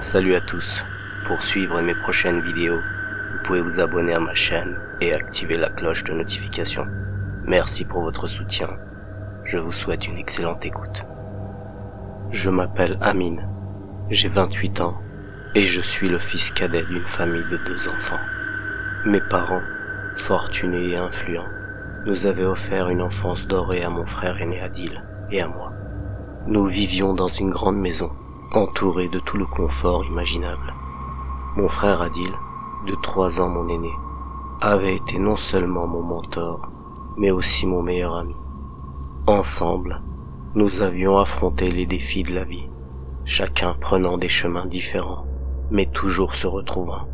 Salut à tous. Pour suivre mes prochaines vidéos, vous pouvez vous abonner à ma chaîne et activer la cloche de notification. Merci pour votre soutien. Je vous souhaite une excellente écoute. Je m'appelle Amine, j'ai 28 ans et je suis le fils cadet d'une famille de 2 enfants. Mes parents, fortunés et influents, nous avaient offert une enfance dorée à mon frère aîné Adil et à moi. Nous vivions dans une grande maison, entourée de tout le confort imaginable. Mon frère Adil, de 3 ans mon aîné, avait été non seulement mon mentor, mais aussi mon meilleur ami. Ensemble, nous avions affronté les défis de la vie, chacun prenant des chemins différents, mais toujours se retrouvant.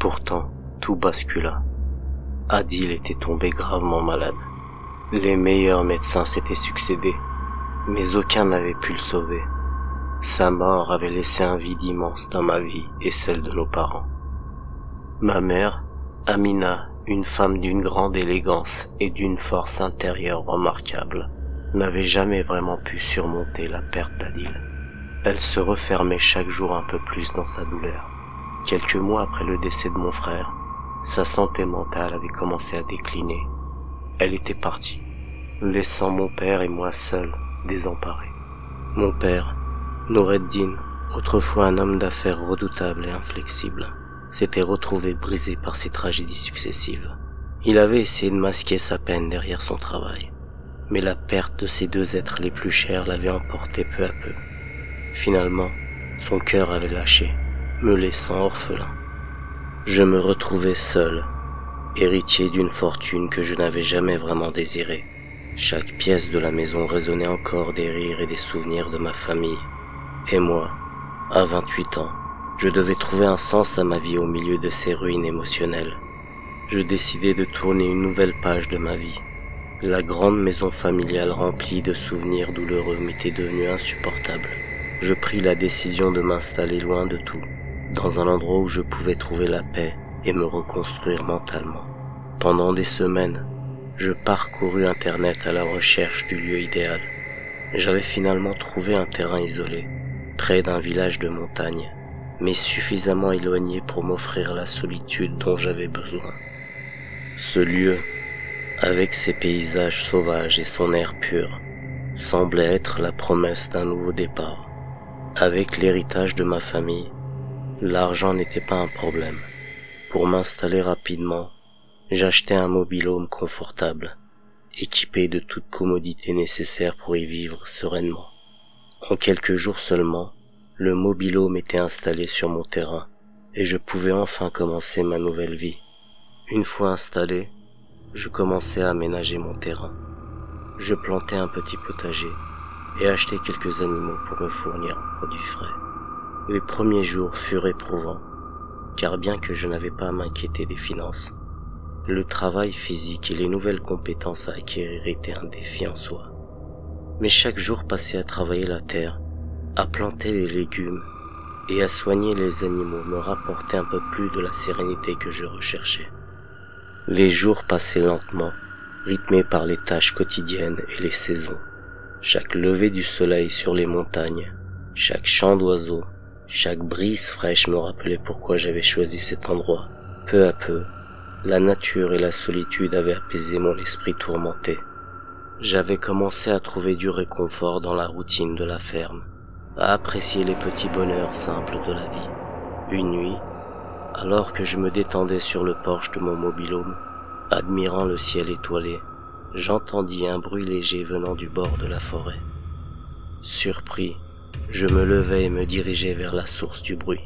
Pourtant, tout bascula. Adil était tombé gravement malade. Les meilleurs médecins s'étaient succédés, mais aucun n'avait pu le sauver. Sa mort avait laissé un vide immense dans ma vie et celle de nos parents. Ma mère, Amina, une femme d'une grande élégance et d'une force intérieure remarquable, n'avait jamais vraiment pu surmonter la perte d'Adil. Elle se refermait chaque jour un peu plus dans sa douleur. Quelques mois après le décès de mon frère, sa santé mentale avait commencé à décliner. Elle était partie, laissant mon père et moi seuls, désemparés. Mon père, Noureddin, autrefois un homme d'affaires redoutable et inflexible, s'était retrouvé brisé par ces tragédies successives. Il avait essayé de masquer sa peine derrière son travail, mais la perte de ses 2 êtres les plus chers l'avait emporté peu à peu. Finalement, son cœur avait lâché, me laissant orphelin. Je me retrouvais seul, héritier d'une fortune que je n'avais jamais vraiment désirée. Chaque pièce de la maison résonnait encore des rires et des souvenirs de ma famille. Et moi, à 28 ans, je devais trouver un sens à ma vie au milieu de ces ruines émotionnelles. Je décidai de tourner une nouvelle page de ma vie. La grande maison familiale remplie de souvenirs douloureux m'était devenue insupportable. Je pris la décision de m'installer loin de tout, dans un endroit où je pouvais trouver la paix et me reconstruire mentalement. Pendant des semaines, je parcourus Internet à la recherche du lieu idéal. J'avais finalement trouvé un terrain isolé, près d'un village de montagne, mais suffisamment éloigné pour m'offrir la solitude dont j'avais besoin. Ce lieu, avec ses paysages sauvages et son air pur, semblait être la promesse d'un nouveau départ. Avec l'héritage de ma famille, l'argent n'était pas un problème. Pour m'installer rapidement, j'achetai un mobil-home confortable, équipé de toute commodité nécessaire pour y vivre sereinement. En quelques jours seulement, le mobil-home était installé sur mon terrain, et je pouvais enfin commencer ma nouvelle vie. Une fois installé, je commençai à aménager mon terrain. Je plantai un petit potager, et achetai quelques animaux pour me fournir en produits frais. Les premiers jours furent éprouvants, car bien que je n'avais pas à m'inquiéter des finances, le travail physique et les nouvelles compétences à acquérir étaient un défi en soi. Mais chaque jour passé à travailler la terre, à planter les légumes et à soigner les animaux me rapportait un peu plus de la sérénité que je recherchais. Les jours passaient lentement, rythmés par les tâches quotidiennes et les saisons. Chaque lever du soleil sur les montagnes, chaque chant d'oiseaux, chaque brise fraîche me rappelait pourquoi j'avais choisi cet endroit. Peu à peu, la nature et la solitude avaient apaisé mon esprit tourmenté. J'avais commencé à trouver du réconfort dans la routine de la ferme, à apprécier les petits bonheurs simples de la vie. Une nuit, alors que je me détendais sur le porche de mon mobil-home, admirant le ciel étoilé, j'entendis un bruit léger venant du bord de la forêt. Surpris, je me levai et me dirigeai vers la source du bruit.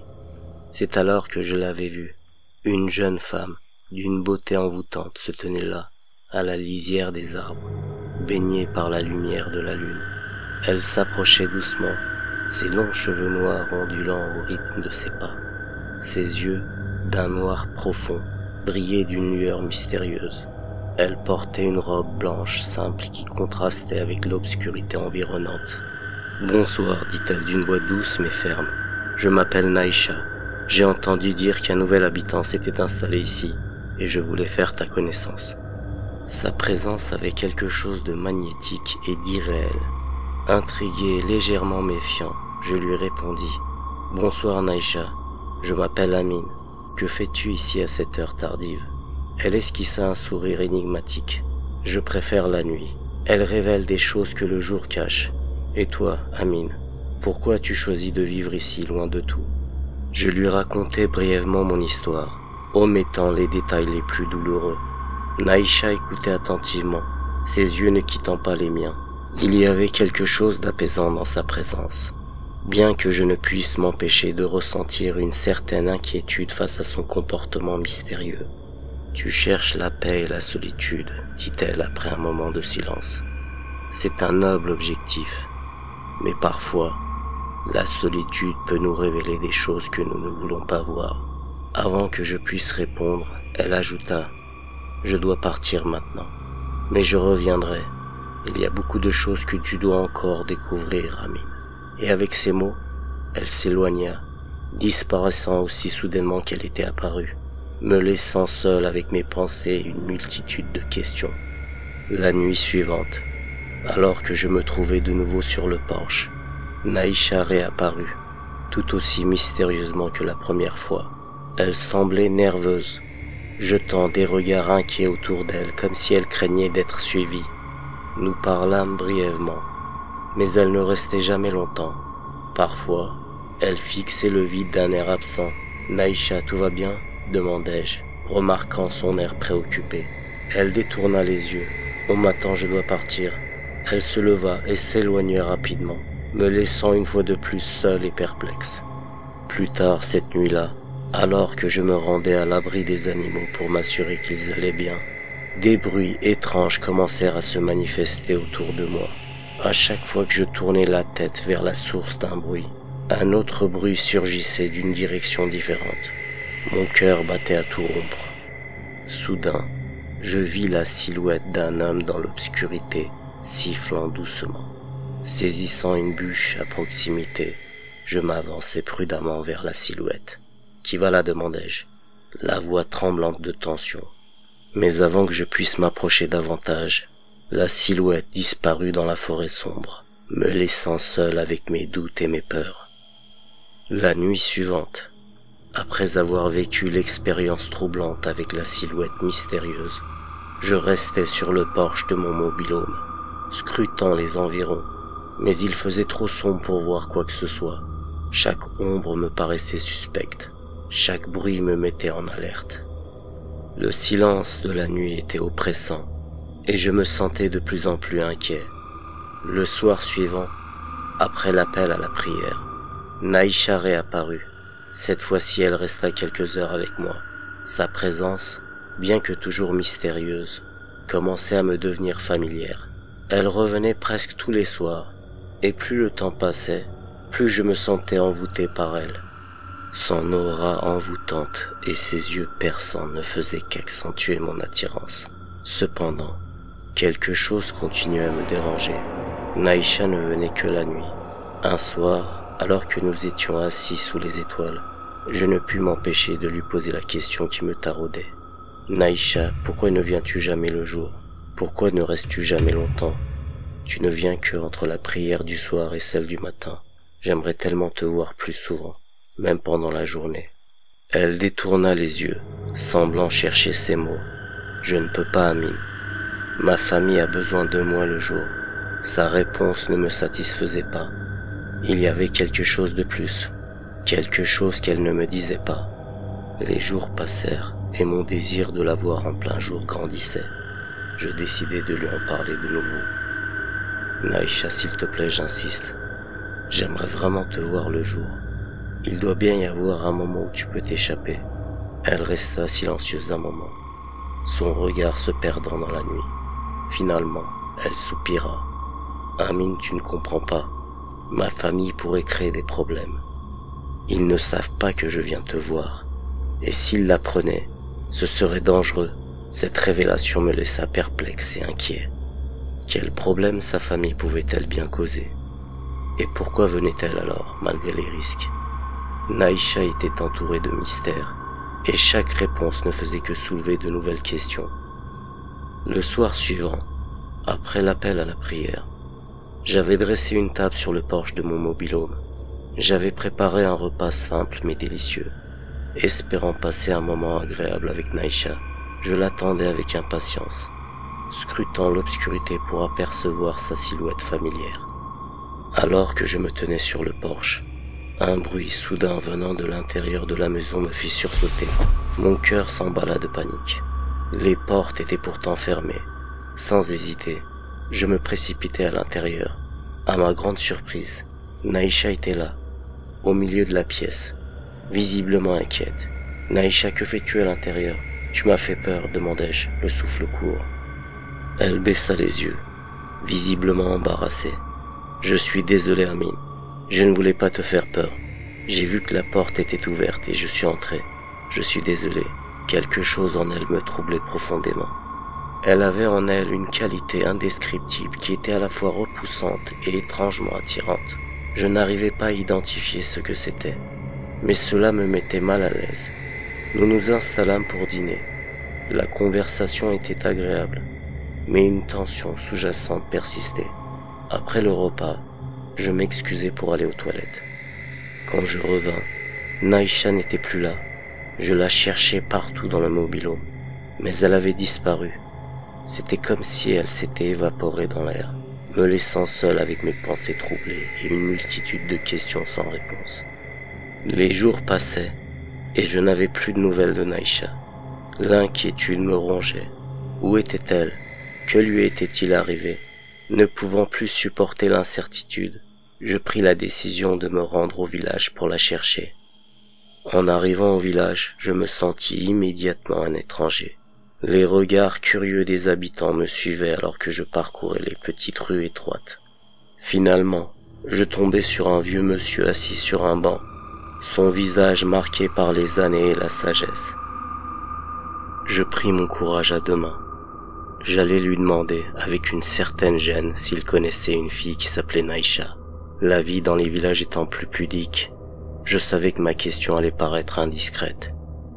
C'est alors que je l'avais vue. Une jeune femme, d'une beauté envoûtante, se tenait là, à la lisière des arbres, baignée par la lumière de la lune. Elle s'approchait doucement, ses longs cheveux noirs ondulant au rythme de ses pas. Ses yeux, d'un noir profond, brillaient d'une lueur mystérieuse. Elle portait une robe blanche simple qui contrastait avec l'obscurité environnante. « Bonsoir, dit-elle d'une voix douce mais ferme. Je m'appelle Naïcha. J'ai entendu dire qu'un nouvel habitant s'était installé ici, et je voulais faire ta connaissance. » Sa présence avait quelque chose de magnétique et d'irréel. Intrigué et légèrement méfiant, je lui répondis. Bonsoir Naïcha, je m'appelle Amine. Que fais-tu ici à cette heure tardive? Elle esquissa un sourire énigmatique. Je préfère la nuit. Elle révèle des choses que le jour cache. Et toi, Amine, pourquoi as-tu choisi de vivre ici, loin de tout? Je lui racontai brièvement mon histoire, omettant les détails les plus douloureux. Naïcha écoutait attentivement, ses yeux ne quittant pas les miens. Il y avait quelque chose d'apaisant dans sa présence, bien que je ne puisse m'empêcher de ressentir une certaine inquiétude face à son comportement mystérieux. « Tu cherches la paix et la solitude, » dit-elle après un moment de silence. « C'est un noble objectif, mais parfois, la solitude peut nous révéler des choses que nous ne voulons pas voir. » Avant que je puisse répondre, elle ajouta « Je dois partir maintenant, mais je reviendrai. Il y a beaucoup de choses que tu dois encore découvrir, Amine. » Et avec ces mots, elle s'éloigna, disparaissant aussi soudainement qu'elle était apparue, me laissant seul avec mes pensées et une multitude de questions. La nuit suivante, alors que je me trouvais de nouveau sur le porche, Naïcha réapparut, tout aussi mystérieusement que la première fois. Elle semblait nerveuse, jetant des regards inquiets autour d'elle comme si elle craignait d'être suivie. Nous parlâmes brièvement, mais elle ne restait jamais longtemps. Parfois, elle fixait le vide d'un air absent. « Naïcha, tout va bien ?» demandai-je, remarquant son air préoccupé. Elle détourna les yeux. « On m'attend, je dois partir. » Elle se leva et s'éloigna rapidement, me laissant une fois de plus seul et perplexe. Plus tard cette nuit-là, alors que je me rendais à l'abri des animaux pour m'assurer qu'ils allaient bien, des bruits étranges commencèrent à se manifester autour de moi. À chaque fois que je tournais la tête vers la source d'un bruit, un autre bruit surgissait d'une direction différente. Mon cœur battait à tout rompre. Soudain, je vis la silhouette d'un homme dans l'obscurité, sifflant doucement. Saisissant une bûche à proximité, je m'avançai prudemment vers la silhouette. « Qui va là ?» demandai-je, la voix tremblante de tension. Mais avant que je puisse m'approcher davantage, la silhouette disparut dans la forêt sombre, me laissant seul avec mes doutes et mes peurs. La nuit suivante, après avoir vécu l'expérience troublante avec la silhouette mystérieuse, je restais sur le porche de mon mobil-home, scrutant les environs, mais il faisait trop sombre pour voir quoi que ce soit. Chaque ombre me paraissait suspecte, chaque bruit me mettait en alerte. Le silence de la nuit était oppressant, et je me sentais de plus en plus inquiet. Le soir suivant, après l'appel à la prière, Naïcha réapparut. Cette fois-ci, elle resta quelques heures avec moi. Sa présence, bien que toujours mystérieuse, commençait à me devenir familière. Elle revenait presque tous les soirs, et plus le temps passait, plus je me sentais envoûté par elle. Son aura envoûtante et ses yeux perçants ne faisaient qu'accentuer mon attirance. Cependant, quelque chose continuait à me déranger. Naïcha ne venait que la nuit. Un soir, alors que nous étions assis sous les étoiles, je ne pus m'empêcher de lui poser la question qui me taraudait. « Naïcha, pourquoi ne viens-tu jamais le jour? Pourquoi ne restes-tu jamais longtemps? Tu ne viens que entre la prière du soir et celle du matin. J'aimerais tellement te voir plus souvent, même pendant la journée. » Elle détourna les yeux, semblant chercher ses mots. « Je ne peux pas, Amine. Ma famille a besoin de moi le jour. » Sa réponse ne me satisfaisait pas. Il y avait quelque chose de plus, quelque chose qu'elle ne me disait pas. Les jours passèrent et mon désir de la voir en plein jour grandissait. Je décidai de lui en parler de nouveau. « Naïcha, s'il te plaît, j'insiste. J'aimerais vraiment te voir le jour. Il doit bien y avoir un moment où tu peux t'échapper. » Elle resta silencieuse un moment, son regard se perdant dans la nuit. Finalement, elle soupira. « Amine, tu ne comprends pas. Ma famille pourrait créer des problèmes. Ils ne savent pas que je viens te voir. Et s'ils l'apprenaient, ce serait dangereux. » Cette révélation me laissa perplexe et inquiet. Quel problème sa famille pouvait-elle bien causer? Et pourquoi venait-elle alors, malgré les risques? Naïcha était entourée de mystères, et chaque réponse ne faisait que soulever de nouvelles questions. Le soir suivant, après l'appel à la prière, j'avais dressé une table sur le porche de mon mobil-home. J'avais préparé un repas simple mais délicieux, espérant passer un moment agréable avec Naïcha. Je l'attendais avec impatience, scrutant l'obscurité pour apercevoir sa silhouette familière. Alors que je me tenais sur le porche, un bruit soudain venant de l'intérieur de la maison me fit sursauter. Mon cœur s'emballa de panique. Les portes étaient pourtant fermées. Sans hésiter, je me précipitai à l'intérieur. À ma grande surprise, Naïcha était là, au milieu de la pièce, visiblement inquiète. « Naïcha, que fais-tu à l'intérieur ? Tu m'as fait peur, demandai-je, le souffle court. Elle baissa les yeux, visiblement embarrassée. « Je suis désolé, Amine. Je ne voulais pas te faire peur. J'ai vu que la porte était ouverte et je suis entré. Je suis désolé. » Quelque chose en elle me troublait profondément. Elle avait en elle une qualité indescriptible qui était à la fois repoussante et étrangement attirante. Je n'arrivais pas à identifier ce que c'était, mais cela me mettait mal à l'aise. Nous nous installâmes pour dîner. La conversation était agréable, mais une tension sous-jacente persistait. Après le repas, je m'excusai pour aller aux toilettes. Quand je revins, Naïcha n'était plus là. Je la cherchais partout dans le mobil-home, mais elle avait disparu. C'était comme si elle s'était évaporée dans l'air, me laissant seul avec mes pensées troublées et une multitude de questions sans réponse. Les jours passaient, et je n'avais plus de nouvelles de Naïcha. L'inquiétude me rongeait. Où était-elle? Que lui était-il arrivé? Ne pouvant plus supporter l'incertitude, je pris la décision de me rendre au village pour la chercher. En arrivant au village, je me sentis immédiatement un étranger. Les regards curieux des habitants me suivaient alors que je parcourais les petites rues étroites. Finalement, je tombai sur un vieux monsieur assis sur un banc, son visage marqué par les années et la sagesse. Je pris mon courage à deux mains. J'allais lui demander, avec une certaine gêne, s'il connaissait une fille qui s'appelait Naïcha. La vie dans les villages étant plus pudique, je savais que ma question allait paraître indiscrète.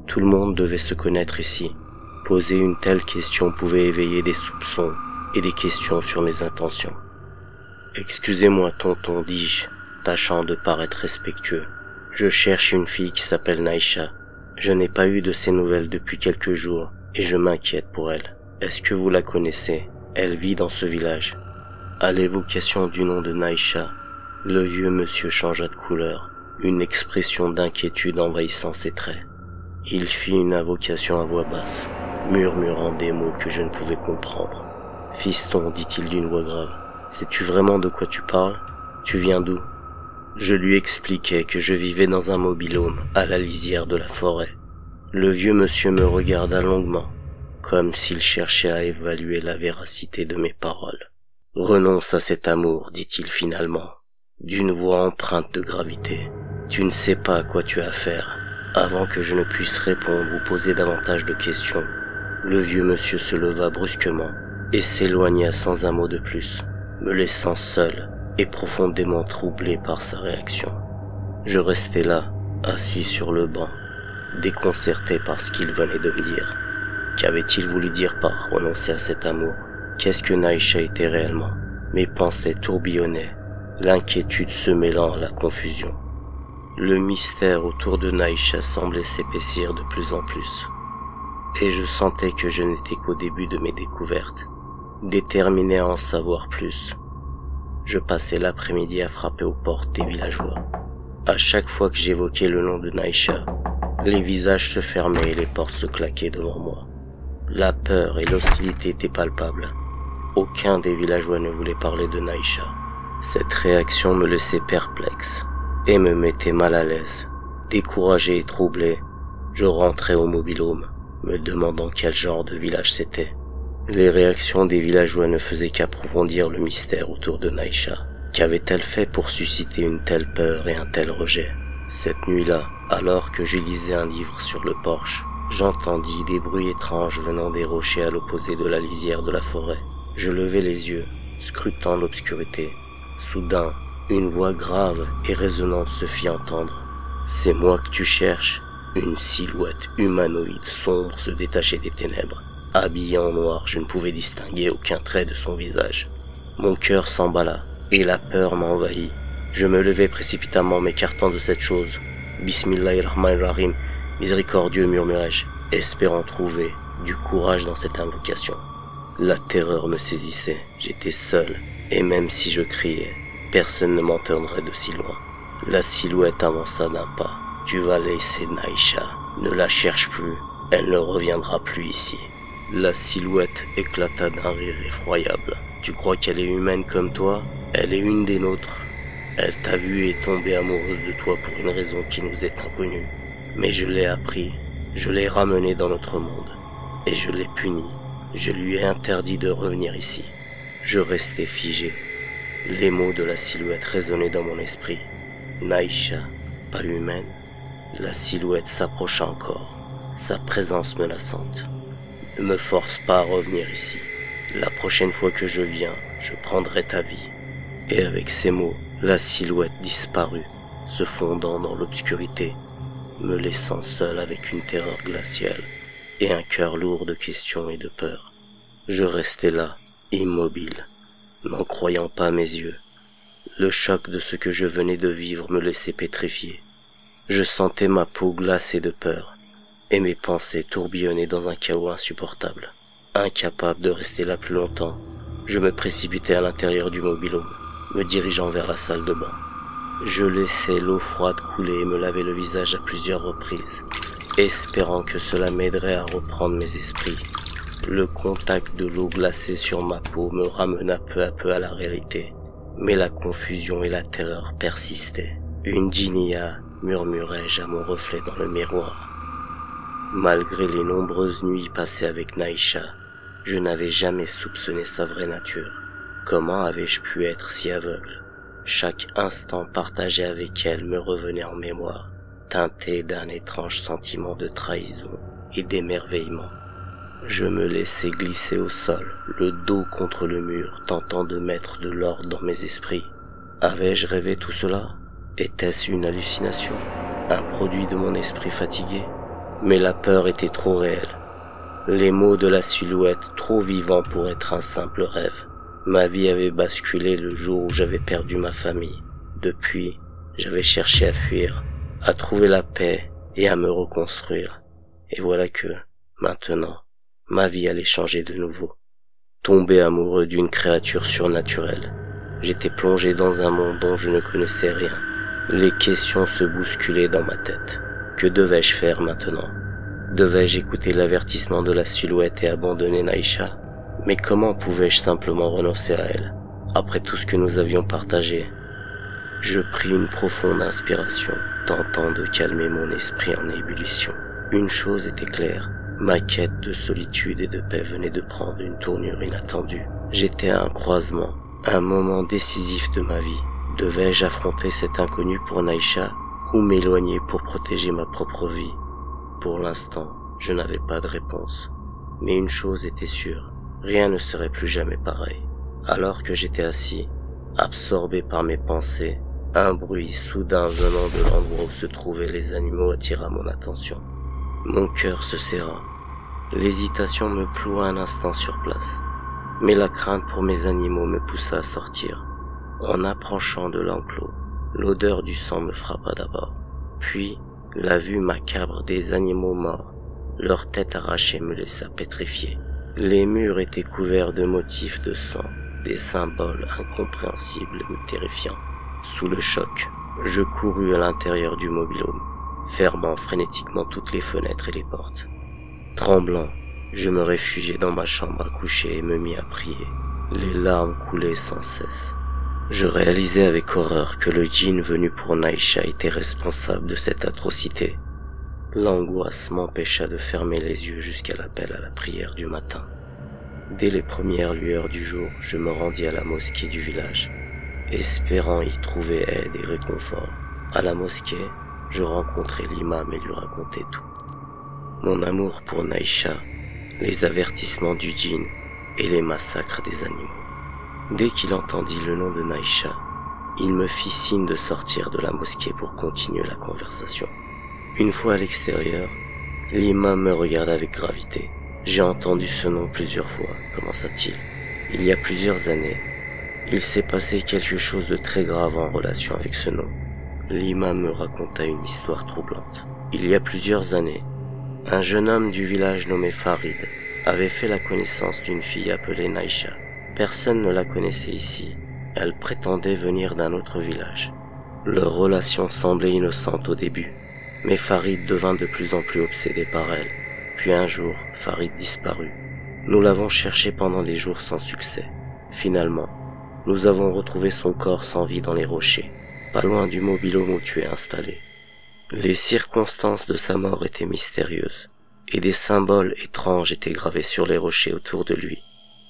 Tout le monde devait se connaître ici. Poser une telle question pouvait éveiller des soupçons et des questions sur mes intentions. « Excusez-moi, tonton, dis-je, tâchant de paraître respectueux. Je cherche une fille qui s'appelle Naïcha. Je n'ai pas eu de ses nouvelles depuis quelques jours et je m'inquiète pour elle. Est-ce que vous la connaissez? Elle vit dans ce village. » À l'évocation du nom de Naïcha, le vieux monsieur changea de couleur, une expression d'inquiétude envahissant ses traits. Il fit une invocation à voix basse, murmurant des mots que je ne pouvais comprendre. « Fiston, dit-il d'une voix grave, sais-tu vraiment de quoi tu parles? Tu viens d'où » Je lui expliquai que je vivais dans un mobil-home à la lisière de la forêt. Le vieux monsieur me regarda longuement, comme s'il cherchait à évaluer la véracité de mes paroles. « Renonce à cet amour, dit-il finalement, d'une voix empreinte de gravité. Tu ne sais pas à quoi tu as affaire. » Avant que je ne puisse répondre ou poser davantage de questions, le vieux monsieur se leva brusquement et s'éloigna sans un mot de plus, me laissant seul et profondément troublé par sa réaction. Je restai là, assis sur le banc, déconcerté par ce qu'il venait de me dire. Qu'avait-il voulu dire par renoncer à cet amour? Qu'est-ce que Naïcha était réellement? Mes pensées tourbillonnaient, l'inquiétude se mêlant à la confusion. Le mystère autour de Naïcha semblait s'épaissir de plus en plus, et je sentais que je n'étais qu'au début de mes découvertes, déterminé à en savoir plus. Je passais l'après-midi à frapper aux portes des villageois. À chaque fois que j'évoquais le nom de Naïcha, les visages se fermaient et les portes se claquaient devant moi. La peur et l'hostilité étaient palpables. Aucun des villageois ne voulait parler de Naïcha. Cette réaction me laissait perplexe et me mettait mal à l'aise. Découragé et troublé, je rentrais au mobil-home, me demandant quel genre de village c'était. Les réactions des villageois ne faisaient qu'approfondir le mystère autour de Naïcha. Qu'avait-elle fait pour susciter une telle peur et un tel rejet? Cette nuit-là, alors que je lisais un livre sur le porche, j'entendis des bruits étranges venant des rochers à l'opposé de la lisière de la forêt. Je levai les yeux, scrutant l'obscurité. Soudain, une voix grave et résonnante se fit entendre. « C'est moi que tu cherches ?» Une silhouette humanoïde sombre se détachait des ténèbres. Habillé en noir, je ne pouvais distinguer aucun trait de son visage. Mon cœur s'emballa et la peur m'envahit. Je me levai précipitamment, m'écartant de cette chose. Bismillahirrahmanirrahim, miséricordieux, murmurai-je, espérant trouver du courage dans cette invocation. La terreur me saisissait, j'étais seul, et même si je criais, personne ne m'entendrait de si loin. La silhouette avança d'un pas. Tu vas laisser Naïcha, ne la cherche plus, elle ne reviendra plus ici. La silhouette éclata d'un rire effroyable. Tu crois qu'elle est humaine comme toi? Elle est une des nôtres. Elle t'a vu et est tombée amoureuse de toi pour une raison qui nous est inconnue. Mais je l'ai appris, je l'ai ramenée dans notre monde, et je l'ai punie. Je lui ai interdit de revenir ici. Je restais figé. Les mots de la silhouette résonnaient dans mon esprit. Naïcha, pas humaine. La silhouette s'approcha encore, sa présence menaçante. Ne me force pas à revenir ici. La prochaine fois que je viens, je prendrai ta vie. Et avec ces mots, la silhouette disparut, se fondant dans l'obscurité, me laissant seul avec une terreur glaciale et un cœur lourd de questions et de peur. Je restais là, immobile, n'en croyant pas mes yeux. Le choc de ce que je venais de vivre me laissait pétrifié. Je sentais ma peau glacée de peur, et mes pensées tourbillonnaient dans un chaos insupportable. Incapable de rester là plus longtemps, je me précipitai à l'intérieur du mobil-home, me dirigeant vers la salle de bain. Je laissai l'eau froide couler et me laver le visage à plusieurs reprises, espérant que cela m'aiderait à reprendre mes esprits. Le contact de l'eau glacée sur ma peau me ramena peu à peu à la réalité, mais la confusion et la terreur persistaient. Une djinia, murmurai-je à mon reflet dans le miroir. Malgré les nombreuses nuits passées avec Naïcha, je n'avais jamais soupçonné sa vraie nature. Comment avais-je pu être si aveugle? Chaque instant partagé avec elle me revenait en mémoire, teinté d'un étrange sentiment de trahison et d'émerveillement. Je me laissais glisser au sol, le dos contre le mur, tentant de mettre de l'ordre dans mes esprits. Avais-je rêvé tout cela? Était-ce une hallucination? Un produit de mon esprit fatigué? Mais la peur était trop réelle. Les mots de la silhouette trop vivants pour être un simple rêve. Ma vie avait basculé le jour où j'avais perdu ma famille. Depuis, j'avais cherché à fuir, à trouver la paix et à me reconstruire. Et voilà que, maintenant, ma vie allait changer de nouveau. Tombé amoureux d'une créature surnaturelle, j'étais plongé dans un monde dont je ne connaissais rien. Les questions se bousculaient dans ma tête. Que devais-je faire maintenant? Devais-je écouter l'avertissement de la silhouette et abandonner Naïcha? Mais comment pouvais-je simplement renoncer à elle, après tout ce que nous avions partagé? Je pris une profonde inspiration, tentant de calmer mon esprit en ébullition. Une chose était claire, ma quête de solitude et de paix venait de prendre une tournure inattendue. J'étais à un croisement, un moment décisif de ma vie. Devais-je affronter cet inconnu pour Naïcha ou m'éloigner pour protéger ma propre vie? Pour l'instant, je n'avais pas de réponse. Mais une chose était sûre, rien ne serait plus jamais pareil. Alors que j'étais assis, absorbé par mes pensées, un bruit soudain venant de l'endroit où se trouvaient les animaux attira mon attention. Mon cœur se serra. L'hésitation me ploua un instant sur place, mais la crainte pour mes animaux me poussa à sortir. En approchant de l'enclos, l'odeur du sang me frappa d'abord. Puis, la vue macabre des animaux morts, leur tête arrachée me laissa pétrifié. Les murs étaient couverts de motifs de sang, des symboles incompréhensibles et terrifiants. Sous le choc, je courus à l'intérieur du mobil-home, fermant frénétiquement toutes les fenêtres et les portes. Tremblant, je me réfugiai dans ma chambre à coucher et me mis à prier. Les larmes coulaient sans cesse. Je réalisais avec horreur que le djinn venu pour Naïcha était responsable de cette atrocité. L'angoisse m'empêcha de fermer les yeux jusqu'à l'appel à la prière du matin. Dès les premières lueurs du jour, je me rendis à la mosquée du village, espérant y trouver aide et réconfort. À la mosquée, je rencontrai l'imam et lui racontai tout. Mon amour pour Naïcha, les avertissements du djinn et les massacres des animaux. Dès qu'il entendit le nom de Naïcha, il me fit signe de sortir de la mosquée pour continuer la conversation. Une fois à l'extérieur, l'imam me regarda avec gravité. J'ai entendu ce nom plusieurs fois, commença-t-il. Il y a plusieurs années, Il s'est passé quelque chose de très grave en relation avec ce nom. L'imam me raconta une histoire troublante. Il y a plusieurs années, un jeune homme du village nommé Farid avait fait la connaissance d'une fille appelée Naïcha. Personne ne la connaissait ici. Elle prétendait venir d'un autre village. Leur relation semblait innocente au début, mais Farid devint de plus en plus obsédé par elle. Puis un jour, Farid disparut. Nous l'avons cherché pendant des jours sans succès. Finalement, nous avons retrouvé son corps sans vie dans les rochers, pas loin du mobil-home où tu es installé. Les circonstances de sa mort étaient mystérieuses, et des symboles étranges étaient gravés sur les rochers autour de lui.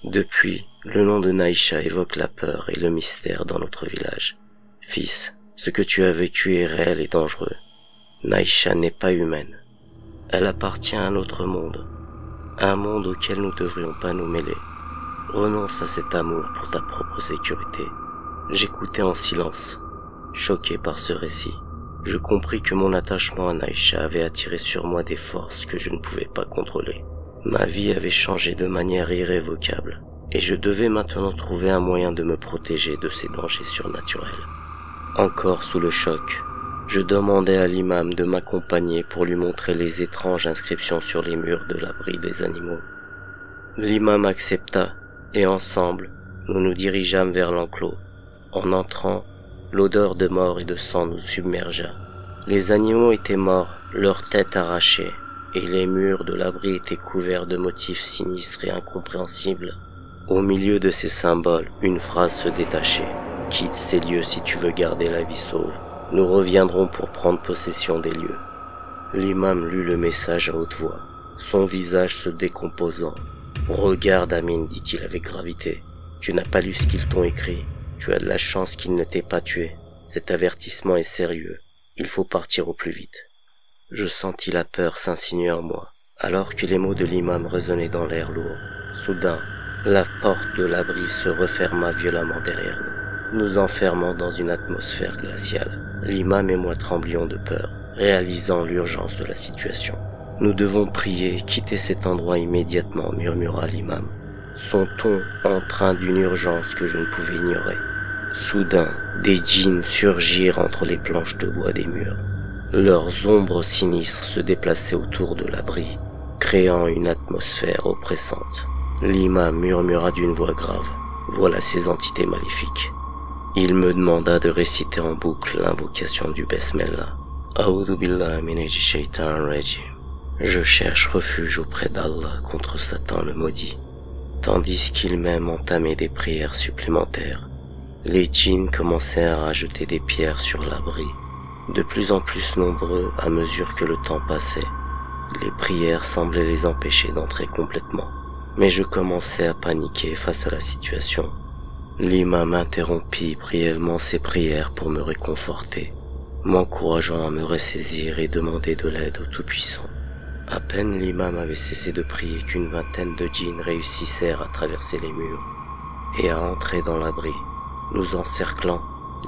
Depuis, le nom de Naïcha évoque la peur et le mystère dans notre village. Fils, ce que tu as vécu est réel et dangereux. Naïcha n'est pas humaine. Elle appartient à un autre monde, un monde auquel nous ne devrions pas nous mêler. Renonce à cet amour pour ta propre sécurité. J'écoutais en silence, choqué par ce récit. Je compris que mon attachement à Naïcha avait attiré sur moi des forces que je ne pouvais pas contrôler. Ma vie avait changé de manière irrévocable, et je devais maintenant trouver un moyen de me protéger de ces dangers surnaturels. Encore sous le choc, je demandai à l'imam de m'accompagner pour lui montrer les étranges inscriptions sur les murs de l'abri des animaux. L'imam accepta, et ensemble, nous nous dirigeâmes vers l'enclos. En entrant, l'odeur de mort et de sang nous submergea. Les animaux étaient morts, leurs têtes arrachées, et les murs de l'abri étaient couverts de motifs sinistres et incompréhensibles. Au milieu de ces symboles, une phrase se détachait. « Quitte ces lieux si tu veux garder la vie sauve. Nous reviendrons pour prendre possession des lieux. » L'imam lut le message à haute voix, son visage se décomposant. « Regarde Amine, dit-il avec gravité. Tu n'as pas lu ce qu'ils t'ont écrit. Tu as de la chance qu'ils ne t'aient pas tué. Cet avertissement est sérieux. Il faut partir au plus vite. » Je sentis la peur s'insinuer en moi, alors que les mots de l'imam résonnaient dans l'air lourd. Soudain, la porte de l'abri se referma violemment derrière nous, nous enfermant dans une atmosphère glaciale. L'imam et moi tremblions de peur, réalisant l'urgence de la situation. « Nous devons prier, quitter cet endroit immédiatement, » murmura l'imam, son ton empreint d'une urgence que je ne pouvais ignorer. Soudain, des djinns surgirent entre les planches de bois des murs. Leurs ombres sinistres se déplaçaient autour de l'abri, créant une atmosphère oppressante. L'imam murmura d'une voix grave, « Voilà ces entités maléfiques. » Il me demanda de réciter en boucle l'invocation du Besmella. « A'udhu billahi minash shaitanir rajim. » Je cherche refuge auprès d'Allah contre Satan le maudit, tandis qu'il même entamait des prières supplémentaires. Les djinns commencèrent à jeter des pierres sur l'abri, de plus en plus nombreux à mesure que le temps passait. Les prières semblaient les empêcher d'entrer complètement, mais je commençais à paniquer face à la situation. L'imam interrompit brièvement ses prières pour me réconforter, m'encourageant à me ressaisir et demander de l'aide au Tout-Puissant. À peine l'imam avait cessé de prier qu'une vingtaine de djinns réussissèrent à traverser les murs et à entrer dans l'abri. Nous encerclant,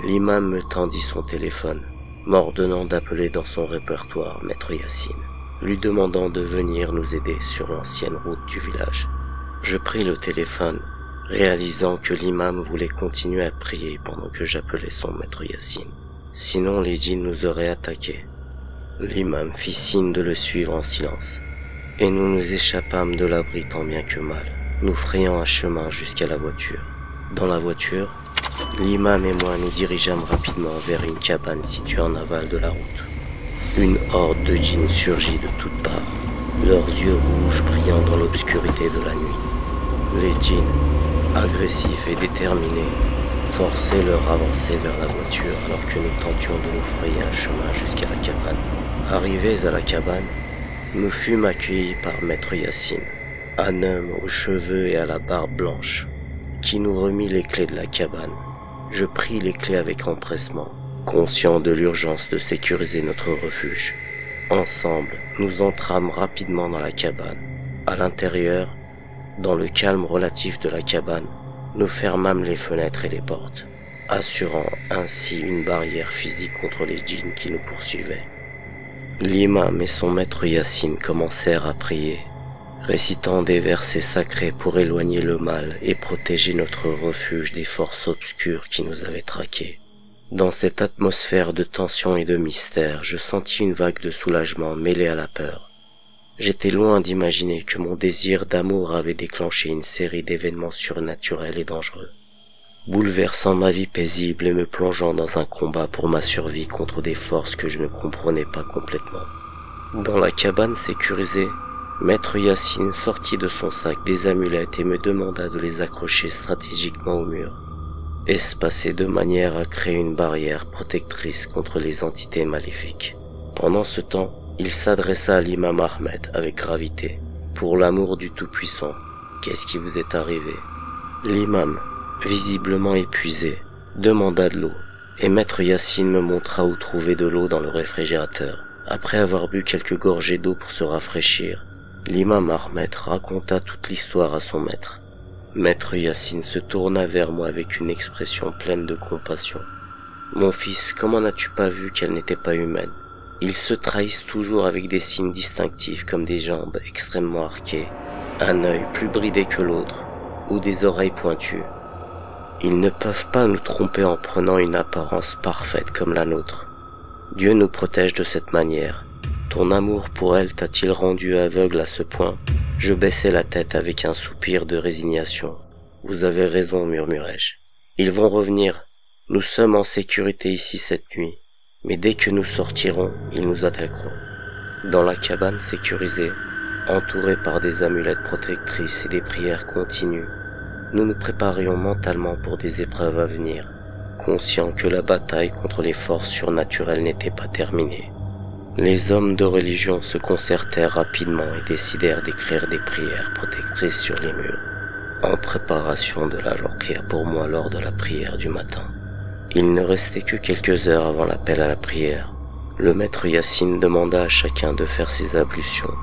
l'imam me tendit son téléphone, m'ordonnant d'appeler dans son répertoire Maître Yassine, lui demandant de venir nous aider sur l'ancienne route du village. Je pris le téléphone, réalisant que l'imam voulait continuer à prier pendant que j'appelais son Maître Yassine. Sinon les djinns nous auraient attaqués. L'imam fit signe de le suivre en silence, et nous nous échappâmes de l'abri tant bien que mal, nous frayant un chemin jusqu'à la voiture. Dans la voiture, l'imam et moi nous dirigeâmes rapidement vers une cabane située en aval de la route. Une horde de djinns surgit de toutes parts, leurs yeux rouges brillant dans l'obscurité de la nuit. Les djinns, agressifs et déterminés, forçaient leur avancée vers la voiture alors que nous tentions de nous frayer un chemin jusqu'à la cabane. Arrivés à la cabane, nous fûmes accueillis par Maître Yassine, un homme aux cheveux et à la barbe blanche, qui nous remit les clés de la cabane. Je pris les clés avec empressement, conscient de l'urgence de sécuriser notre refuge. Ensemble, nous entrâmes rapidement dans la cabane. À l'intérieur, dans le calme relatif de la cabane, nous fermâmes les fenêtres et les portes, assurant ainsi une barrière physique contre les djinns qui nous poursuivaient. L'imam et son Maître Yassine commencèrent à prier, récitant des versets sacrés pour éloigner le mal et protéger notre refuge des forces obscures qui nous avaient traqués. Dans cette atmosphère de tension et de mystère, je sentis une vague de soulagement mêlée à la peur. J'étais loin d'imaginer que mon désir d'amour avait déclenché une série d'événements surnaturels et dangereux, bouleversant ma vie paisible et me plongeant dans un combat pour ma survie contre des forces que je ne comprenais pas complètement. Dans la cabane sécurisée, Maître Yacine sortit de son sac des amulettes et me demanda de les accrocher stratégiquement au mur, espacées de manière à créer une barrière protectrice contre les entités maléfiques. Pendant ce temps, il s'adressa à l'imam Ahmed avec gravité. « Pour l'amour du Tout-Puissant, qu'est-ce qui vous est arrivé ?» L'imam, visiblement épuisé, demanda de l'eau, et Maître Yacine me montra où trouver de l'eau dans le réfrigérateur. Après avoir bu quelques gorgées d'eau pour se rafraîchir, l'imam Ahmed raconta toute l'histoire à son maître. Maître Yacine se tourna vers moi avec une expression pleine de compassion. « Mon fils, comment n'as-tu pas vu qu'elle n'était pas humaine ? Ils se trahissent toujours avec des signes distinctifs comme des jambes extrêmement arquées, un œil plus bridé que l'autre, ou des oreilles pointues. Ils ne peuvent pas nous tromper en prenant une apparence parfaite comme la nôtre. Dieu nous protège de cette manière. Ton amour pour elle t'a-t-il rendu aveugle à ce point ?» Je baissai la tête avec un soupir de résignation. « Vous avez raison, murmurai-je. Ils vont revenir. Nous sommes en sécurité ici cette nuit, mais dès que nous sortirons, ils nous attaqueront. » Dans la cabane sécurisée, entourée par des amulettes protectrices et des prières continues, nous nous préparions mentalement pour des épreuves à venir, conscients que la bataille contre les forces surnaturelles n'était pas terminée. Les hommes de religion se concertèrent rapidement et décidèrent d'écrire des prières protectrices sur les murs, en préparation de la ruqya pour moi lors de la prière du matin. Il ne restait que quelques heures avant l'appel à la prière. Le maître Yacine demanda à chacun de faire ses ablutions,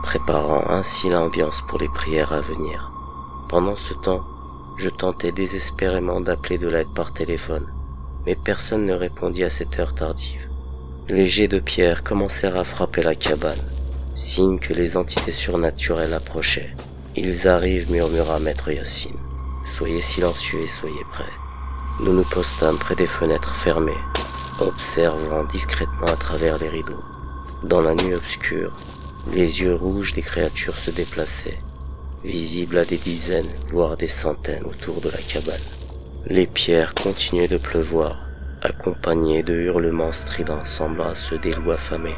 préparant ainsi l'ambiance pour les prières à venir. Pendant ce temps, je tentais désespérément d'appeler de l'aide par téléphone, mais personne ne répondit à cette heure tardive. Les jets de pierre commencèrent à frapper la cabane, signe que les entités surnaturelles approchaient. « Ils arrivent » murmura Maître Yacine. « Soyez silencieux et soyez prêts. » Nous nous postâmes près des fenêtres fermées, observant discrètement à travers les rideaux. Dans la nuit obscure, les yeux rouges des créatures se déplaçaient, visibles à des dizaines, voire des centaines autour de la cabane. Les pierres continuaient de pleuvoir, accompagnés de hurlements stridents semblant à ceux des loups affamés.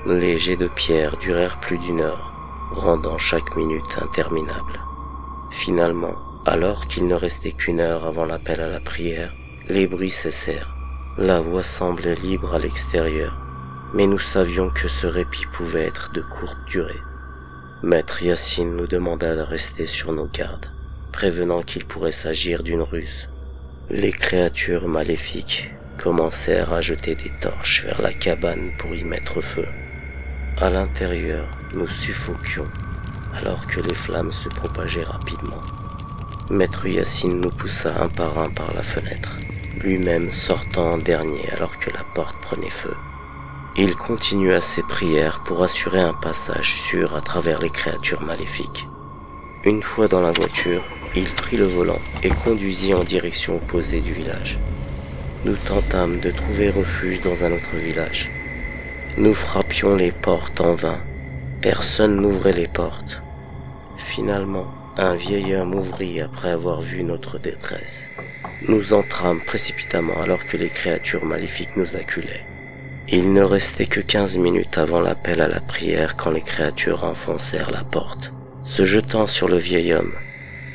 Les jets de pierre durèrent plus d'1 heure, rendant chaque minute interminable. Finalement, alors qu'il ne restait qu'1 heure avant l'appel à la prière, les bruits cessèrent. La voie semblait libre à l'extérieur, mais nous savions que ce répit pouvait être de courte durée. Maître Yacine nous demanda de rester sur nos gardes, prévenant qu'il pourrait s'agir d'une ruse. Les créatures maléfiques commencèrent à jeter des torches vers la cabane pour y mettre feu. À l'intérieur, nous suffoquions, alors que les flammes se propageaient rapidement. Maître Yacine nous poussa un par la fenêtre, lui-même sortant en dernier alors que la porte prenait feu. Il continua ses prières pour assurer un passage sûr à travers les créatures maléfiques. Une fois dans la voiture, il prit le volant et conduisit en direction opposée du village. Nous tentâmes de trouver refuge dans un autre village. Nous frappions les portes en vain. Personne n'ouvrait les portes. Finalement, un vieil homme ouvrit après avoir vu notre détresse. Nous entrâmes précipitamment alors que les créatures maléfiques nous acculaient. Il ne restait que 15 minutes avant l'appel à la prière quand les créatures enfoncèrent la porte, se jetant sur le vieil homme.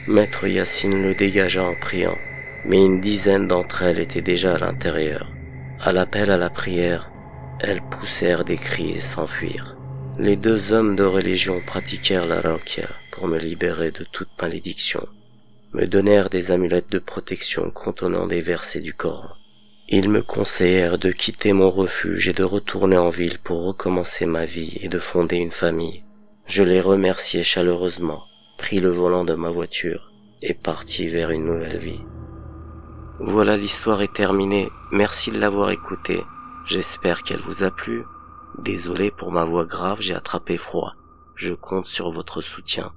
Maître Yacine le dégagea en priant, mais une dizaine d'entre elles étaient déjà à l'intérieur. À l'appel à la prière, elles poussèrent des cris et s'enfuirent. Les 2 hommes de religion pratiquèrent la ruqya pour me libérer de toute malédiction, me donnèrent des amulettes de protection contenant des versets du Coran. Ils me conseillèrent de quitter mon refuge et de retourner en ville pour recommencer ma vie et de fonder une famille. Je les remerciai chaleureusement, pris le volant de ma voiture et partis vers une nouvelle vie. Voilà, l'histoire est terminée. Merci de l'avoir écoutée. J'espère qu'elle vous a plu. Désolé pour ma voix grave, j'ai attrapé froid. Je compte sur votre soutien.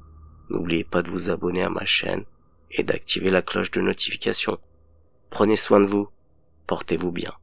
N'oubliez pas de vous abonner à ma chaîne et d'activer la cloche de notification. Prenez soin de vous. Portez-vous bien.